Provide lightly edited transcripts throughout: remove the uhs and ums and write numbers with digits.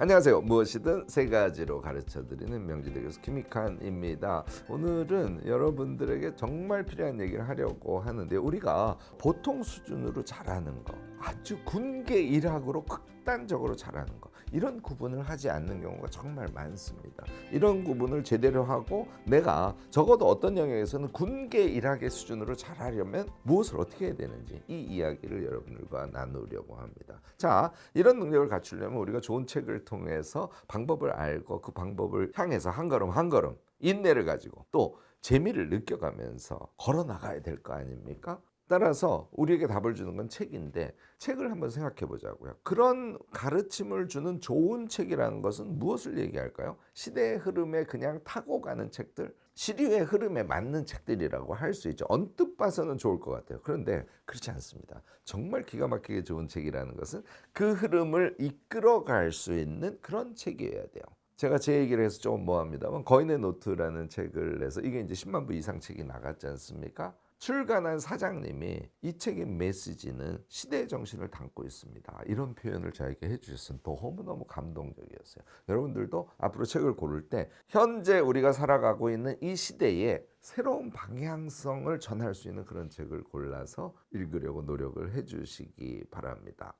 안녕하세요. 무엇이든 세 가지로 가르쳐드리는 명지대 교수 김익환입니다. 오늘은 여러분들에게 정말 필요한 얘기를 하려고 하는데, 우리가 보통 수준으로 잘하는 거, 아주 군계 일학으로 극단적으로 잘하는 거, 이런 구분을 하지 않는 경우가 정말 많습니다. 이런 구분을 제대로 하고 내가 적어도 어떤 영역에서는 군계 일학의 수준으로 잘하려면 무엇을 어떻게 해야 되는지, 이 이야기를 여러분들과 나누려고 합니다. 자, 이런 능력을 갖추려면 우리가 좋은 책을 통해서 방법을 알고 그 방법을 향해서 한 걸음 한 걸음 인내를 가지고 또 재미를 느껴가면서 걸어 나가야 될 거 아닙니까? 따라서 우리에게 답을 주는 건 책인데, 책을 한번 생각해 보자고요. 그런 가르침을 주는 좋은 책이라는 것은 무엇을 얘기할까요? 시대의 흐름에 그냥 타고 가는 책들, 시류의 흐름에 맞는 책들이라고 할 수 있죠. 언뜻 봐서는 좋을 것 같아요. 그런데 그렇지 않습니다. 정말 기가 막히게 좋은 책이라는 것은 그 흐름을 이끌어갈 수 있는 그런 책이어야 돼요. 제가 제 얘기를 해서 좀 뭐합니다만, 거인의 노트라는 책을 내서 이게 이제 10만 부 이상 책이 나갔지 않습니까? 출간한 사장님이 이 책의 메시지는 시대의 정신을 담고 있습니다, 이런 표현을 저에게 해주셨어요. 너무너무 감동적이었어요. 여러분들도 앞으로 책을 고를 때 현재 우리가 살아가고 있는 이 시대에 새로운 방향성을 전할 수 있는 그런 책을 골라서 읽으려고 노력을 해주시기 바랍니다.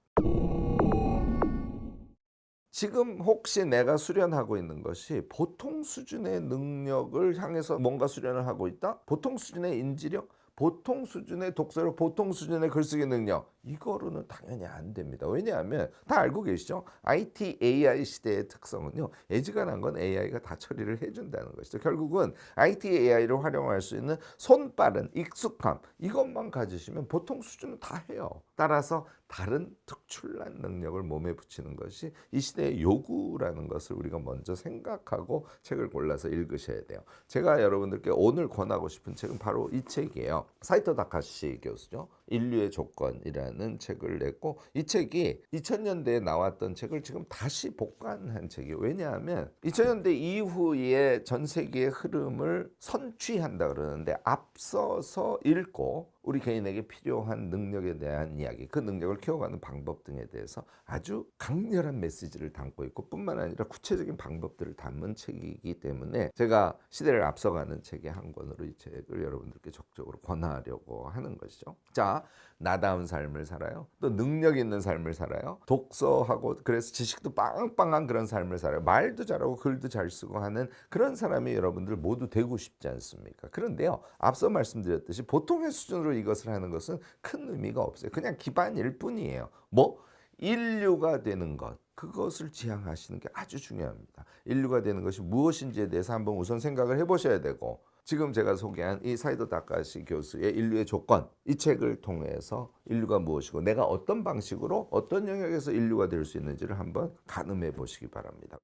지금 혹시 내가 수련하고 있는 것이 보통 수준의 능력을 향해서 뭔가 수련을 하고 있다? 보통 수준의 인지력? 보통 수준의 독서력, 보통 수준의 글쓰기 능력, 이거로는 당연히 안 됩니다. 왜냐하면 다 알고 계시죠? IT, AI 시대의 특성은요, 애지간한 건 AI가 다 처리를 해준다는 것이죠. 결국은 IT, AI를 활용할 수 있는 손빠른 익숙함, 이것만 가지시면 보통 수준은 다 해요. 따라서 다른 특출난 능력을 몸에 붙이는 것이 이 시대의 요구라는 것을 우리가 먼저 생각하고 책을 골라서 읽으셔야 돼요. 제가 여러분들께 오늘 권하고 싶은 책은 바로 이 책이에요. 사이토 다카시 교수죠. 인류의 조건이라는 책을 냈고, 이 책이 2000년대에 나왔던 책을 지금 다시 복간한 책이에요. 왜냐하면 2000년대 이후에 전 세계의 흐름을 선취한다 그러는데, 앞서서 읽고 우리 개인에게 필요한 능력에 대한 이야기, 그 능력을 키워가는 방법 등에 대해서 아주 강렬한 메시지를 담고 있고, 뿐만 아니라 구체적인 방법들을 담은 책이기 때문에 제가 시대를 앞서가는 책의 한 권으로 이 책을 여러분들께 적극적으로 권하려고 하는 것이죠. 자, 나다운 삶을 살아요. 또 능력 있는 삶을 살아요. 독서하고 그래서 지식도 빵빵한 그런 삶을 살아요. 말도 잘하고 글도 잘 쓰고 하는 그런 사람이 여러분들 모두 되고 싶지 않습니까? 그런데요, 앞서 말씀드렸듯이 보통의 수준으로 이것을 하는 것은 큰 의미가 없어요. 그냥 기반일 뿐이에요. 인류가 되는 것, 그것을 지향하시는 게 아주 중요합니다. 인류가 되는 것이 무엇인지에 대해서 한번 우선 생각을 해보셔야 되고, 지금 제가 소개한 이 사이토 다카시 교수의 인류의 조건, 이 책을 통해서 인류가 무엇이고 내가 어떤 방식으로 어떤 영역에서 인류가 될 수 있는지를 한번 가늠해 보시기 바랍니다.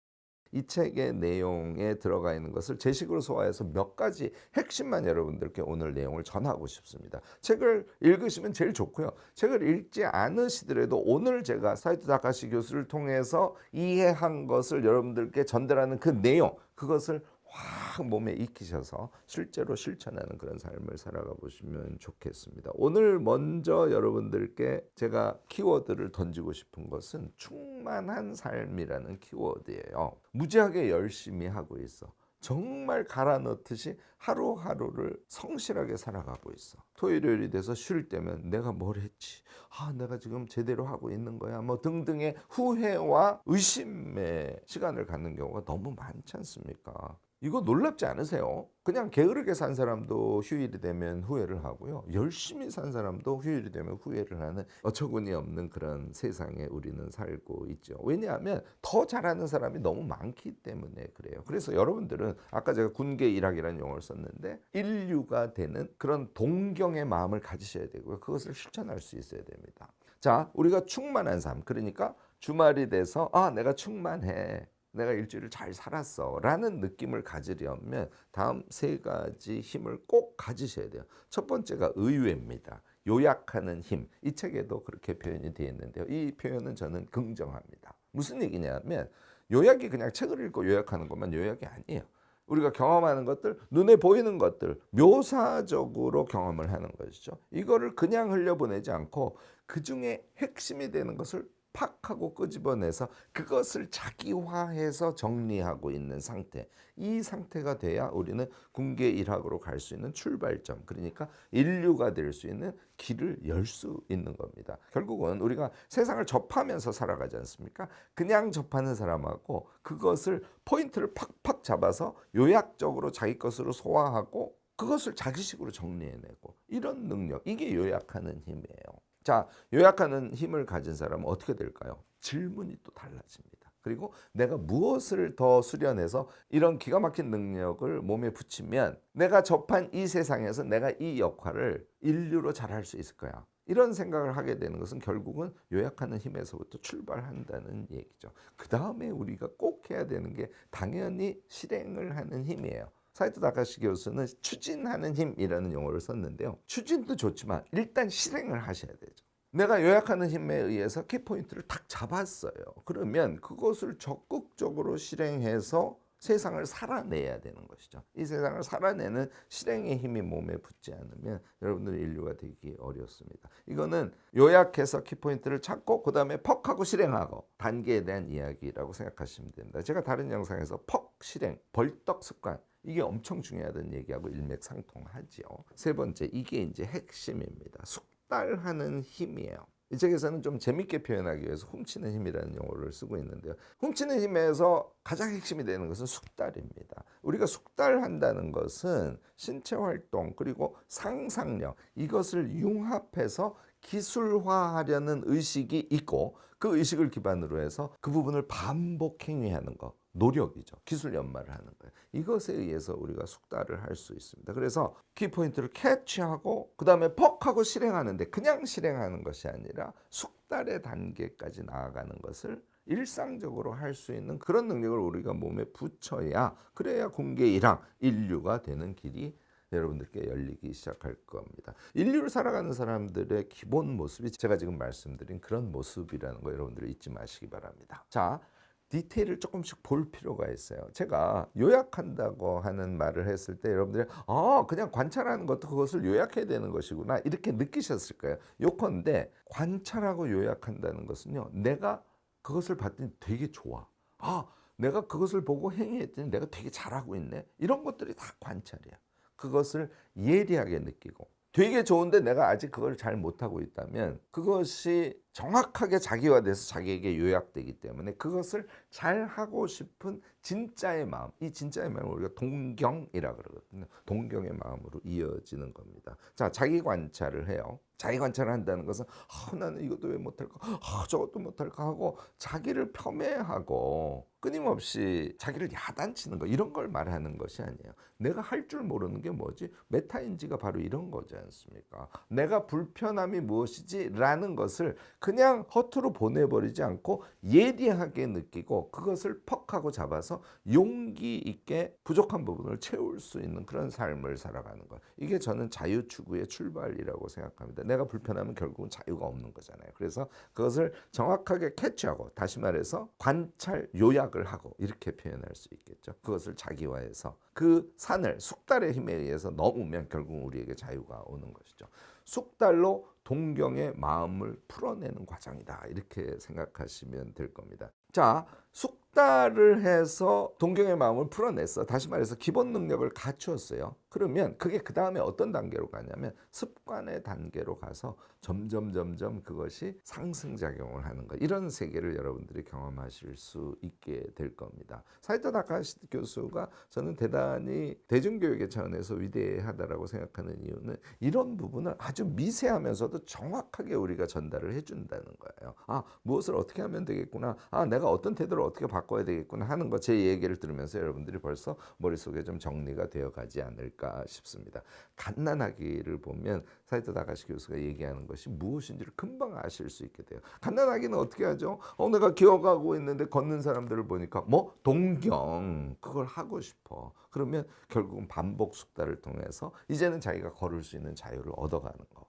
이 책의 내용에 들어가 있는 것을 제 식으로 소화해서 몇 가지 핵심만 여러분들께 오늘 내용을 전하고 싶습니다. 책을 읽으시면 제일 좋고요. 책을 읽지 않으시더라도 오늘 제가 사이토 다카시 교수를 통해서 이해한 것을 여러분들께 전달하는 그 내용, 그것을 확 몸에 익히셔서 실제로 실천하는 그런 삶을 살아가 보시면 좋겠습니다. 오늘 먼저 여러분들께 제가 키워드를 던지고 싶은 것은 충만한 삶이라는 키워드예요. 무지하게 열심히 하고 있어. 정말 갈아 넣듯이 하루하루를 성실하게 살아가고 있어. 토요일이 돼서 쉴 때면 내가 뭘 했지? 내가 지금 제대로 하고 있는 거야? 등등의 후회와 의심의 시간을 갖는 경우가 너무 많지 않습니까? 이거 놀랍지 않으세요? 그냥 게으르게 산 사람도 휴일이 되면 후회를 하고요, 열심히 산 사람도 휴일이 되면 후회를 하는 어처구니 없는 그런 세상에 우리는 살고 있죠. 왜냐하면 더 잘하는 사람이 너무 많기 때문에 그래요. 그래서 여러분들은 아까 제가 군계 일학이라는 용어를 썼는데, 인류가 되는 그런 동경의 마음을 가지셔야 되고요, 그것을 실천할 수 있어야 됩니다. 자, 우리가 충만한 삶, 그러니까 주말이 돼서 내가 충만해, 내가 일주일을 잘 살았어 라는 느낌을 가지려면 다음 세 가지 힘을 꼭 가지셔야 돼요. 첫 번째가 의외입니다. 요약하는 힘. 이 책에도 그렇게 표현이 되어 있는데요, 이 표현은 저는 긍정합니다. 무슨 얘기냐면, 요약이 그냥 책을 읽고 요약하는 것만 요약이 아니에요. 우리가 경험하는 것들, 눈에 보이는 것들, 묘사적으로 경험을 하는 것이죠. 이거를 그냥 흘려보내지 않고 그 중에 핵심이 되는 것을 팍 하고 끄집어내서 그것을 자기화해서 정리하고 있는 상태. 이 상태가 돼야 우리는 궁계 일학으로 갈 수 있는 출발점, 그러니까 인류가 될 수 있는 길을 열 수 있는 겁니다. 결국은 우리가 세상을 접하면서 살아가지 않습니까? 그냥 접하는 사람하고 그것을 포인트를 팍팍 잡아서 요약적으로 자기 것으로 소화하고 그것을 자기식으로 정리해내고 이런 능력, 이게 요약하는 힘이에요. 자, 요약하는 힘을 가진 사람은 어떻게 될까요? 질문이 또 달라집니다. 그리고 내가 무엇을 더 수련해서 이런 기가 막힌 능력을 몸에 붙이면 내가 접한 이 세상에서 내가 이 역할을 인류로 잘할 수 있을 거야. 이런 생각을 하게 되는 것은 결국은 요약하는 힘에서부터 출발한다는 얘기죠. 그 다음에 우리가 꼭 해야 되는 게 당연히 실행을 하는 힘이에요. 사이토 다카시 교수는 추진하는 힘이라는 용어를 썼는데요. 추진도 좋지만 일단 실행을 하셔야 되죠. 내가 요약하는 힘에 의해서 키포인트를 탁 잡았어요. 그러면 그것을 적극적으로 실행해서 세상을 살아내야 되는 것이죠. 이 세상을 살아내는 실행의 힘이 몸에 붙지 않으면 여러분들의 인류가 되기 어렵습니다. 이거는 요약해서 키포인트를 찾고 그 다음에 퍽 하고 실행하고 단계에 대한 이야기라고 생각하시면 됩니다. 제가 다른 영상에서 퍽 실행, 벌떡 습관, 이게 엄청 중요하다는 얘기하고 일맥상통하지요. 세 번째, 이게 이제 핵심입니다. 숙달하는 힘이에요. 이 책에서는 좀 재밌게 표현하기 위해서 훔치는 힘이라는 용어를 쓰고 있는데요. 훔치는 힘에서 가장 핵심이 되는 것은 숙달입니다. 우리가 숙달한다는 것은 신체 활동 그리고 상상력, 이것을 융합해서 기술화하려는 의식이 있고 그 의식을 기반으로 해서 그 부분을 반복 행위하는 것, 노력이죠. 기술 연마를 하는 거예요. 이것에 의해서 우리가 숙달을 할 수 있습니다. 그래서 키포인트를 캐치하고 그 다음에 퍽 하고 실행하는데 그냥 실행하는 것이 아니라 숙달의 단계까지 나아가는 것을 일상적으로 할 수 있는 그런 능력을 우리가 몸에 붙여야, 그래야 궁계일학 인류가 되는 길이 여러분들께 열리기 시작할 겁니다. 인류를 살아가는 사람들의 기본 모습이 제가 지금 말씀드린 그런 모습이라는 거 여러분들 잊지 마시기 바랍니다. 자, 디테일을 조금씩 볼 필요가 있어요. 제가 요약한다고 하는 말을 했을 때 여러분들이 그냥 관찰하는 것도 그것을 요약해야 되는 것이구나 이렇게 느끼셨을 거예요. 요컨대 관찰하고 요약한다는 것은요, 내가 그것을 봤더니 되게 좋아. 내가 그것을 보고 행위했더니 내가 되게 잘하고 있네. 이런 것들이 다 관찰이야. 그것을 예리하게 느끼고, 되게 좋은데 내가 아직 그걸 잘 못하고 있다면 그것이 정확하게 자기화돼서 자기에게 요약되기 때문에 그것을 잘하고 싶은 진짜의 마음, 이 진짜의 마음을 우리가 동경이라 그러거든요. 동경의 마음으로 이어지는 겁니다. 자, 자기 관찰을 해요. 자기 관찰을 한다는 것은 나는 이것도 왜 못할까, 저것도 못할까 하고 자기를 폄훼하고 끊임없이 자기를 야단치는 거, 이런 걸 말하는 것이 아니에요. 내가 할 줄 모르는 게 뭐지? 메타인지가 바로 이런 거지 않습니까? 내가 불편함이 무엇이지? 라는 것을 그냥 허투루 보내버리지 않고 예리하게 느끼고 그것을 퍽 하고 잡아서 용기 있게 부족한 부분을 채울 수 있는 그런 삶을 살아가는 것. 이게 저는 자유 추구의 출발이라고 생각합니다. 내가 불편하면 결국은 자유가 없는 거잖아요. 그래서 그것을 정확하게 캐치하고, 다시 말해서 관찰 요약을 하고, 이렇게 표현할 수 있겠죠. 그것을 자기화해서 그 산을 숙달의 힘에 의해서 넘으면 결국 우리에게 자유가 오는 것이죠. 숙달로 동경의 마음을 풀어내는 과정이다, 이렇게 생각하시면 될 겁니다. 자, 숙달을 해서 동경의 마음을 풀어냈어. 다시 말해서 기본 능력을 갖추었어요. 그러면 그게 그 다음에 어떤 단계로 가냐면 습관의 단계로 가서 점점 그것이 상승작용을 하는 것, 이런 세계를 여러분들이 경험하실 수 있게 될 겁니다. 사이토 다카시 교수가 저는 대단히 대중교육의 차원에서 위대하다라고 생각하는 이유는 이런 부분을 아주 미세하면서도 정확하게 우리가 전달을 해준다는 거예요. 무엇을 어떻게 하면 되겠구나, 내가 어떤 태도를 어떻게 바꿔야 되겠구나 하는 거, 제 얘기를 들으면서 여러분들이 벌써 머릿속에 좀 정리가 되어 가지 않을까 싶습니다. 갓난아기를 보면 사이토 다카시 교수가 얘기하는 것이 무엇인지를 금방 아실 수 있게 돼요. 갓난아기는 어떻게 하죠? 내가 기어가고 있는데 걷는 사람들을 보니까 동경, 그걸 하고 싶어. 그러면 결국은 반복 숙달을 통해서 이제는 자기가 걸을 수 있는 자유를 얻어가는 거.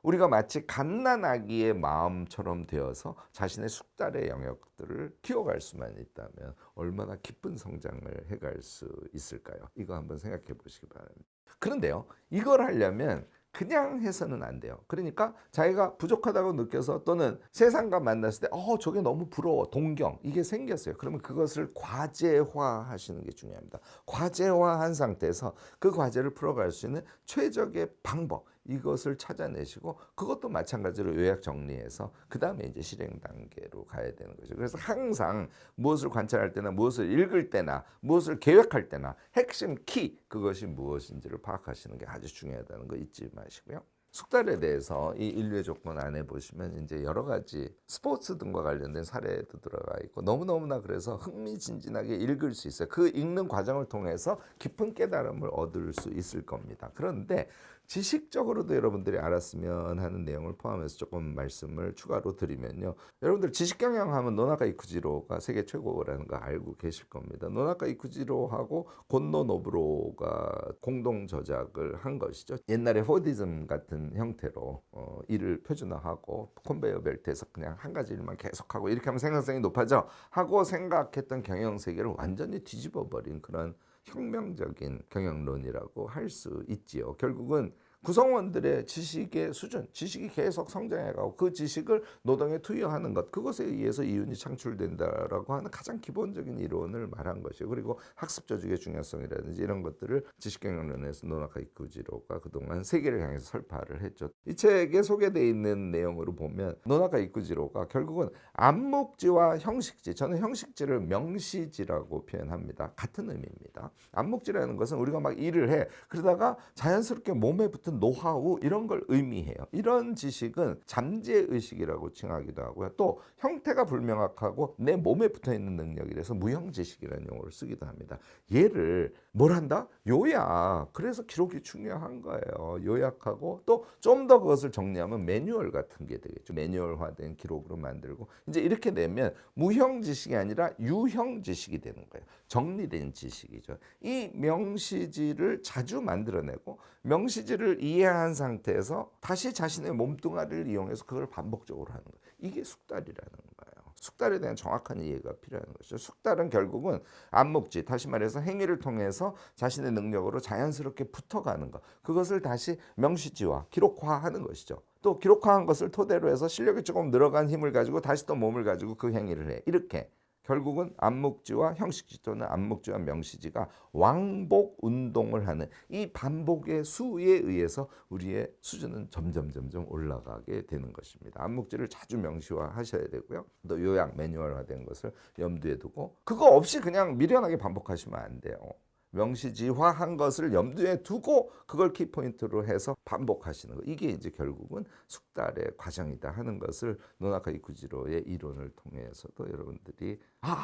우리가 마치 갓난아기의 마음처럼 되어서 자신의 숙달의 영역들을 키워갈 수만 있다면 얼마나 기쁜 성장을 해갈 수 있을까요? 이거 한번 생각해 보시기 바랍니다. 그런데요, 이걸 하려면 그냥 해서는 안 돼요. 그러니까 자기가 부족하다고 느껴서 또는 세상과 만났을 때 저게 너무 부러워, 동경 이게 생겼어요. 그러면 그것을 과제화하시는 게 중요합니다. 과제화한 상태에서 그 과제를 풀어갈 수 있는 최적의 방법 이것을 찾아내시고 그것도 마찬가지로 요약 정리해서 그 다음에 이제 실행 단계로 가야 되는 거죠. 그래서 항상 무엇을 관찰할 때나 무엇을 읽을 때나 무엇을 계획할 때나 핵심 키 그것이 무엇인지를 파악하시는 게 아주 중요하다는 거 잊지 마시고요. 숙달에 대해서 이 인류의 조건 안에 보시면 이제 여러 가지 스포츠 등과 관련된 사례도 들어가 있고 너무너무나 그래서 흥미진진하게 읽을 수 있어요. 그 읽는 과정을 통해서 깊은 깨달음을 얻을 수 있을 겁니다. 그런데 지식적으로도 여러분들이 알았으면 하는 내용을 포함해서 조금 말씀을 추가로 드리면요. 여러분들 지식경영하면 노나카 이쿠지로가 세계 최고라는 거 알고 계실 겁니다. 노나카 이쿠지로하고 곤노 노부로가 공동 저작을 한 것이죠. 옛날에 포디즘 같은 형태로 일을 표준화하고 컨베이어 벨트에서 그냥 한 가지 일만 계속하고 이렇게 하면 생산성이 높아져 하고 생각했던 경영 세계를 완전히 뒤집어 버린 그런 혁명적인 경영론이라고 할 수 있지요. 결국은 구성원들의 지식의 수준, 지식이 계속 성장해가고 그 지식을 노동에 투여하는 것, 그것에 의해서 이윤이 창출된다라고 하는 가장 기본적인 이론을 말한 것이에요. 그리고 학습 조직의 중요성이라든지 이런 것들을 지식경영론에서 노나카 이쿠지로가 그동안 세계를 향해서 설파를 했죠. 이 책에 소개되어 있는 내용으로 보면 노나카 이쿠지로가 결국은 암묵지와 형식지, 저는 형식지를 명시지라고 표현합니다. 같은 의미입니다. 암묵지라는 것은 우리가 막 일을 해. 그러다가 자연스럽게 몸에 붙은 노하우 이런 걸 의미해요. 이런 지식은 잠재의식이라고 칭하기도 하고요. 또 형태가 불명확하고 내 몸에 붙어있는 능력이라서 무형지식이라는 용어를 쓰기도 합니다. 얘를 뭘 한다? 요약. 그래서 기록이 중요한 거예요. 요약하고 또 좀 더 그것을 정리하면 매뉴얼 같은 게 되겠죠. 매뉴얼화된 기록으로 만들고 이제 이렇게 되면 무형지식이 아니라 유형지식이 되는 거예요. 정리된 지식이죠. 이 명시지를 자주 만들어내고 명시지를 이해한 상태에서 다시 자신의 몸뚱아리를 이용해서 그걸 반복적으로 하는 거예요. 이게 숙달이라는 거예요. 숙달에 대한 정확한 이해가 필요한 것이죠. 숙달은 결국은 암묵지, 다시 말해서 행위를 통해서 자신의 능력으로 자연스럽게 붙어가는 것. 그것을 다시 명시지와 기록화하는 것이죠. 또 기록화한 것을 토대로 해서 실력이 조금 늘어간 힘을 가지고 다시 또 몸을 가지고 그 행위를 해. 이렇게 결국은 암묵지와 형식지 또는 암묵지와 명시지가 왕복 운동을 하는 이 반복의 수에 의해서 우리의 수준은 점점 올라가게 되는 것입니다. 암묵지를 자주 명시화하셔야 되고요. 또 요약 매뉴얼화된 것을 염두에 두고 그거 없이 그냥 미련하게 반복하시면 안 돼요. 명시지화한 것을 염두에 두고 그걸 키포인트로 해서 반복하시는 거. 이게 이제 결국은 숙달의 과정이다 하는 것을 노나카 이쿠지로의 이론을 통해서도 여러분들이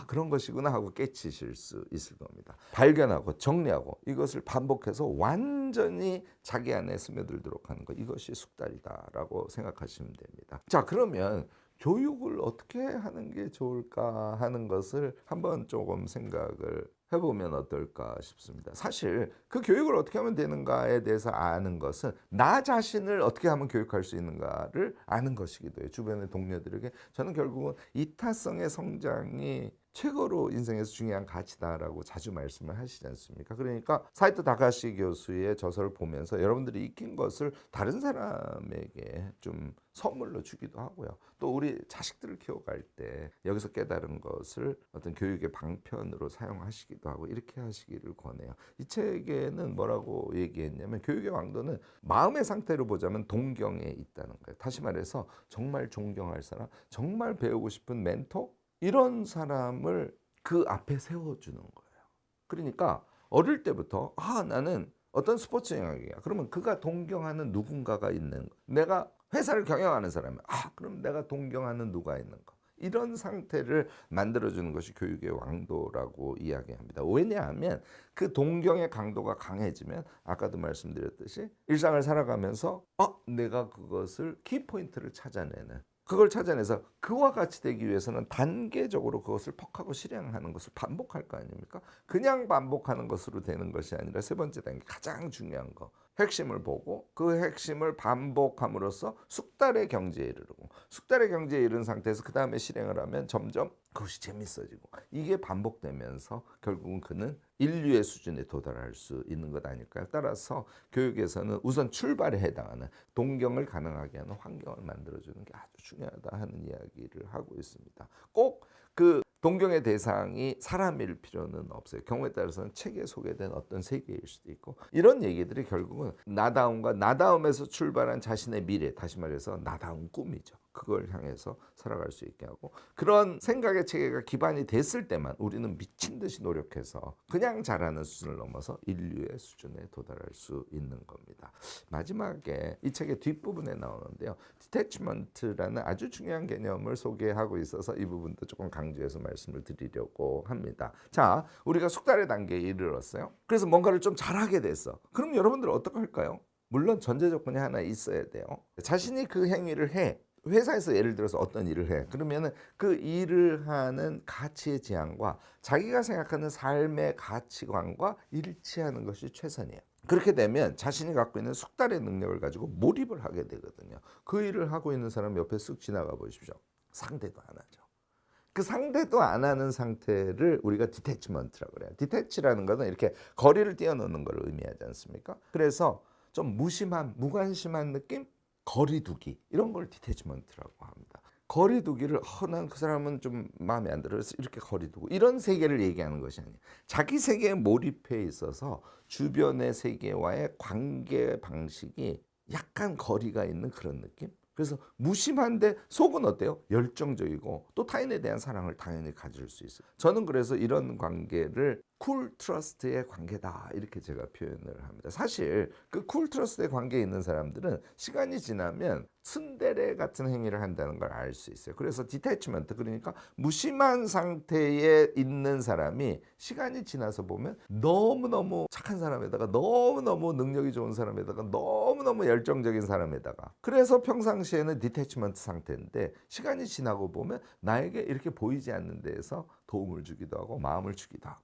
그런 것이구나 하고 깨치실 수 있을 겁니다. 발견하고 정리하고 이것을 반복해서 완전히 자기 안에 스며들도록 하는 것. 이것이 숙달이다라고 생각하시면 됩니다. 자, 그러면 교육을 어떻게 하는 게 좋을까 하는 것을 한번 조금 생각을 해보면 어떨까 싶습니다. 사실 그 교육을 어떻게 하면 되는가에 대해서 아는 것은 나 자신을 어떻게 하면 교육할 수 있는가를 아는 것이기도 해요. 주변의 동료들에게 저는 결국은 이타성의 성장이 최고로 인생에서 중요한 가치다라고 자주 말씀을 하시지 않습니까? 그러니까 사이토 다카시 교수의 저서를 보면서 여러분들이 익힌 것을 다른 사람에게 좀 선물로 주기도 하고요. 또 우리 자식들을 키워갈 때 여기서 깨달은 것을 어떤 교육의 방편으로 사용하시기도 하고 이렇게 하시기를 권해요. 이 책에는 뭐라고 얘기했냐면 교육의 왕도는 마음의 상태로 보자면 동경에 있다는 거예요. 다시 말해서 정말 존경할 사람, 정말 배우고 싶은 멘토 이런 사람을 그 앞에 세워주는 거예요. 그러니까 어릴 때부터 나는 어떤 스포츠 영역이야. 그러면 그가 동경하는 누군가가 있는 거. 내가 회사를 경영하는 사람이야. 그럼 내가 동경하는 누가 있는 거. 이런 상태를 만들어주는 것이 교육의 왕도라고 이야기합니다. 왜냐하면 그 동경의 강도가 강해지면 아까도 말씀드렸듯이 일상을 살아가면서 내가 그것을 키포인트를 찾아내는 그걸 찾아내서 그와 같이 되기 위해서는 단계적으로 그것을 퍽하고 실행하는 것을 반복할 거 아닙니까? 그냥 반복하는 것으로 되는 것이 아니라 세 번째 단계 가장 중요한 거 핵심을 보고 그 핵심을 반복함으로써 숙달의 경지에 이르고 숙달의 경지에 이른 상태에서 그 다음에 실행을 하면 점점 그것이 재밌어지고 이게 반복되면서 결국은 그는 인류의 수준에 도달할 수 있는 것 아닐까요? 따라서 교육에서는 우선 출발에 해당하는 동경을 가능하게 하는 환경을 만들어주는 게 아주 중요하다 하는 이야기를 하고 있습니다. 꼭 그 동경의 대상이 사람일 필요는 없어요. 경우에 따라서는 책에 소개된 어떤 세계일 수도 있고 이런 얘기들이 결국은 나다움과 나다움에서 출발한 자신의 미래, 다시 말해서 나다운 꿈이죠. 그걸 향해서 살아갈 수 있게 하고 그런 생각의 체계가 기반이 됐을 때만 우리는 미친 듯이 노력해서 그냥 잘하는 수준을 넘어서 인류의 수준에 도달할 수 있는 겁니다. 마지막에 이 책의 뒷부분에 나오는데요. 디태치먼트라는 아주 중요한 개념을 소개하고 있어서 이 부분도 조금 강조해서 말씀을 드리려고 합니다. 자, 우리가 숙달의 단계에 이르렀어요. 그래서 뭔가를 좀 잘하게 됐어. 그럼 여러분들 어떻게 할까요? 물론 전제 조건이 하나 있어야 돼요. 자신이 그 행위를 해. 회사에서 예를 들어서 어떤 일을 해. 그러면은 그 일을 하는 가치의 지향과 자기가 생각하는 삶의 가치관과 일치하는 것이 최선이에요. 그렇게 되면 자신이 갖고 있는 숙달의 능력을 가지고 몰입을 하게 되거든요. 그 일을 하고 있는 사람 옆에 쓱 지나가 보십시오. 상대도 안 하죠. 그 상대도 안 하는 상태를 우리가 디태치먼트라고 그래요. 디태치라는 것은 이렇게 거리를 띄워놓는 걸 의미하지 않습니까? 그래서 좀 무심한, 무관심한 느낌? 거리두기 이런 걸 디태치먼트라고 합니다. 거리두기를 난 그 사람은 좀 마음에 안 들어 그래서 이렇게 거리두고 이런 세계를 얘기하는 것이 아니에요. 자기 세계에 몰입해 있어서 주변의 세계와의 관계 방식이 약간 거리가 있는 그런 느낌? 그래서 무심한데 속은 어때요? 열정적이고 또 타인에 대한 사랑을 당연히 가질 수 있어요. 저는 그래서 이런 관계를 쿨 트러스트의 관계다 이렇게 제가 표현을 합니다. 사실 그 쿨 트러스트의 관계에 있는 사람들은 시간이 지나면 츤데레 같은 행위를 한다는 걸 알 수 있어요. 그래서 디태치먼트 그러니까 무심한 상태에 있는 사람이 시간이 지나서 보면 너무너무 착한 사람에다가 너무너무 능력이 좋은 사람에다가 너무너무 열정적인 사람에다가 그래서 평상시에는 디태치먼트 상태인데 시간이 지나고 보면 나에게 이렇게 보이지 않는 데에서 도움을 주기도 하고 마음을 주기도 하고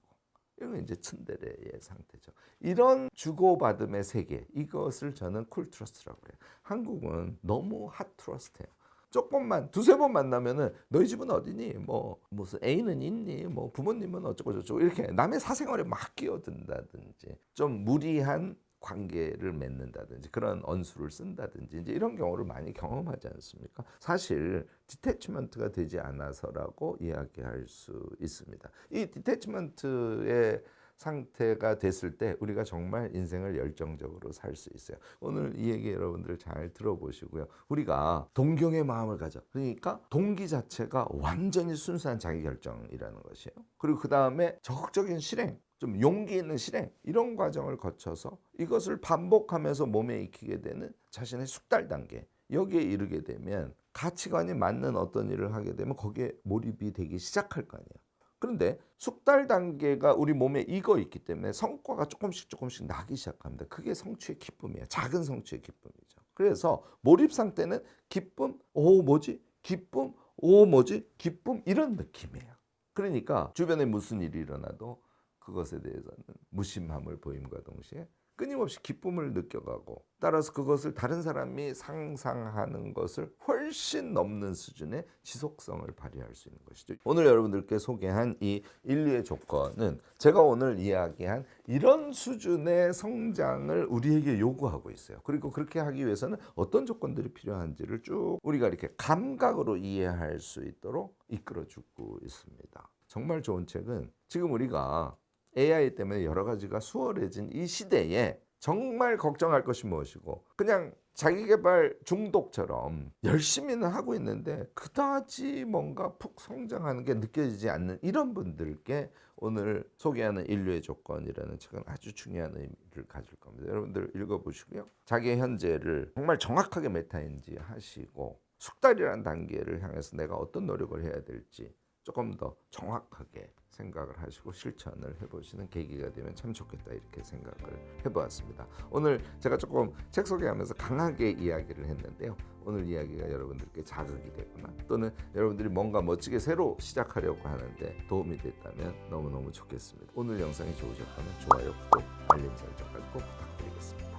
이건 이제 츤데레의 상태죠. 이런 주고받음의 세계 이것을 저는 쿨 트러스트라고 그래요. 한국은 너무 핫 트러스트예요. 조금만 두세 번 만나면은 너희 집은 어디니? 뭐 무슨 애인은 있니? 뭐 부모님은 어쩌고 저쩌고 이렇게 남의 사생활에 막 끼어든다든지 좀 무리한 관계를 맺는다든지 그런 언수를 쓴다든지 이제 이런 경우를 많이 경험하지 않습니까? 사실 디태치먼트가 되지 않아서라고 이야기할 수 있습니다. 이 디태치먼트의 상태가 됐을 때 우리가 정말 인생을 열정적으로 살 수 있어요. 오늘 이 얘기 여러분들 잘 들어보시고요. 우리가 동경의 마음을 가져. 그러니까 동기 자체가 완전히 순수한 자기결정이라는 것이에요. 그리고 그 다음에 적극적인 실행. 좀 용기 있는 실행 이런 과정을 거쳐서 이것을 반복하면서 몸에 익히게 되는 자신의 숙달 단계 여기에 이르게 되면 가치관이 맞는 어떤 일을 하게 되면 거기에 몰입이 되기 시작할 거 아니에요. 그런데 숙달 단계가 우리 몸에 익어 있기 때문에 성과가 조금씩 나기 시작합니다. 그게 성취의 기쁨이에요. 작은 성취의 기쁨이죠. 그래서 몰입 상태는 기쁨, 오 뭐지? 기쁨, 오 뭐지? 기쁨 이런 느낌이에요. 그러니까 주변에 무슨 일이 일어나도 그것에 대해서는 무심함을 보임과 동시에 끊임없이 기쁨을 느껴가고 따라서 그것을 다른 사람이 상상하는 것을 훨씬 넘는 수준의 지속성을 발휘할 수 있는 것이죠. 오늘 여러분들께 소개한 이 인류의 조건은 제가 오늘 이야기한 이런 수준의 성장을 우리에게 요구하고 있어요. 그리고 그렇게 하기 위해서는 어떤 조건들이 필요한지를 쭉 우리가 이렇게 감각으로 이해할 수 있도록 이끌어주고 있습니다. 정말 좋은 책은 지금 우리가 AI 때문에 여러 가지가 수월해진 이 시대에 정말 걱정할 것이 무엇이고 그냥 자기계발 중독처럼 열심히는 하고 있는데 그다지 뭔가 푹 성장하는 게 느껴지지 않는 이런 분들께 오늘 소개하는 인류의 조건이라는 책은 아주 중요한 의미를 가질 겁니다. 여러분들 읽어보시고요. 자기의 현재를 정말 정확하게 메타인지 하시고 숙달이라는 단계를 향해서 내가 어떤 노력을 해야 될지 조금 더 정확하게 생각을 하시고 실천을 해보시는 계기가 되면 참 좋겠다 이렇게 생각을 해보았습니다. 오늘 제가 조금 책 소개하면서 강하게 이야기를 했는데요. 오늘 이야기가 여러분들께 자극이 되거나 또는 여러분들이 뭔가 멋지게 새로 시작하려고 하는데 도움이 됐다면 너무너무 좋겠습니다. 오늘 영상이 좋으셨다면 좋아요, 구독, 알림 설정까지 꼭 부탁드리겠습니다.